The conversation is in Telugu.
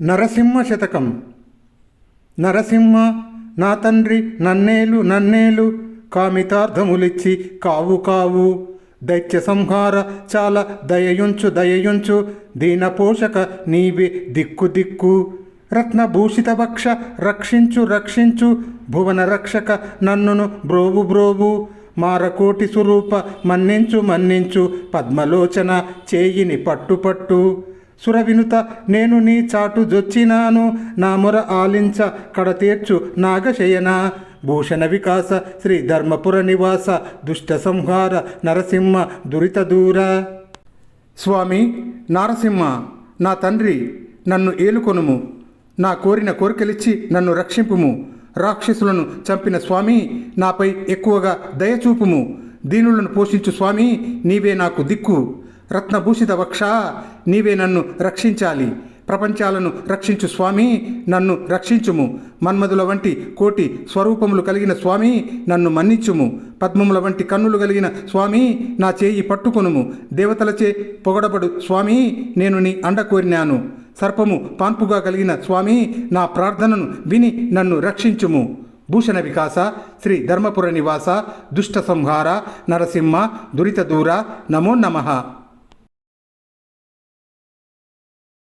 నరసింహ శతకం. నరసింహ నా తండ్రి నన్నేలు నన్నేలు, కామితార్థములిచ్చి కావు కావు. దైత్య సంహార చాలా దయయుంచు దయయుంచు, దీన పోషక నీవే దిక్కు దిక్కు. రత్నభూషిత భక్ష రక్షించు రక్షించు, భువన రక్షక నన్నును బ్రోవు బ్రోవు. మారకోటి స్వరూప మన్నించు మన్నించు, పద్మలోచన చేయిని పట్టు పట్టు. సురవినుత నేను నీ చాటు జొచ్చినాను, నా మొర ఆలించ కడతీర్చు నాగశయన. భూషణ వికాస శ్రీ ధర్మపుర నివాస, దుష్ట సంహార నరసింహ దురిత దూర. స్వామి నారసింహ నా తండ్రి, నన్ను ఏలుకొనుము. నా కోరిన కోరికలిచ్చి నన్ను రక్షింపుము. రాక్షసులను చంపిన స్వామి, నాపై ఎక్కువగా దయచూపుము. దీనులను పోషించు స్వామి, నీవే నాకు దిక్కు. రత్నభూషిత వక్ష, నీవే నన్ను రక్షించాలి. ప్రపంచాలను రక్షించు స్వామి, నన్ను రక్షించుము. మన్మధుల వంటి కోటి స్వరూపములు కలిగిన స్వామి, నన్ను మన్నించుము. పద్మముల వంటి కన్నులు కలిగిన స్వామి, నా చేయి పట్టుకొనుము. దేవతలచే పొగడబడు స్వామి, నేను నీ అండ కోరినాను. సర్పము పాన్పుగా కలిగిన స్వామి, నా ప్రార్థనను విని నన్ను రక్షించుము. భూషణ వికాస శ్రీ ధర్మపుర నివాస, దుష్ట సంహార నరసింహ దురిత దూర. నమో నమః.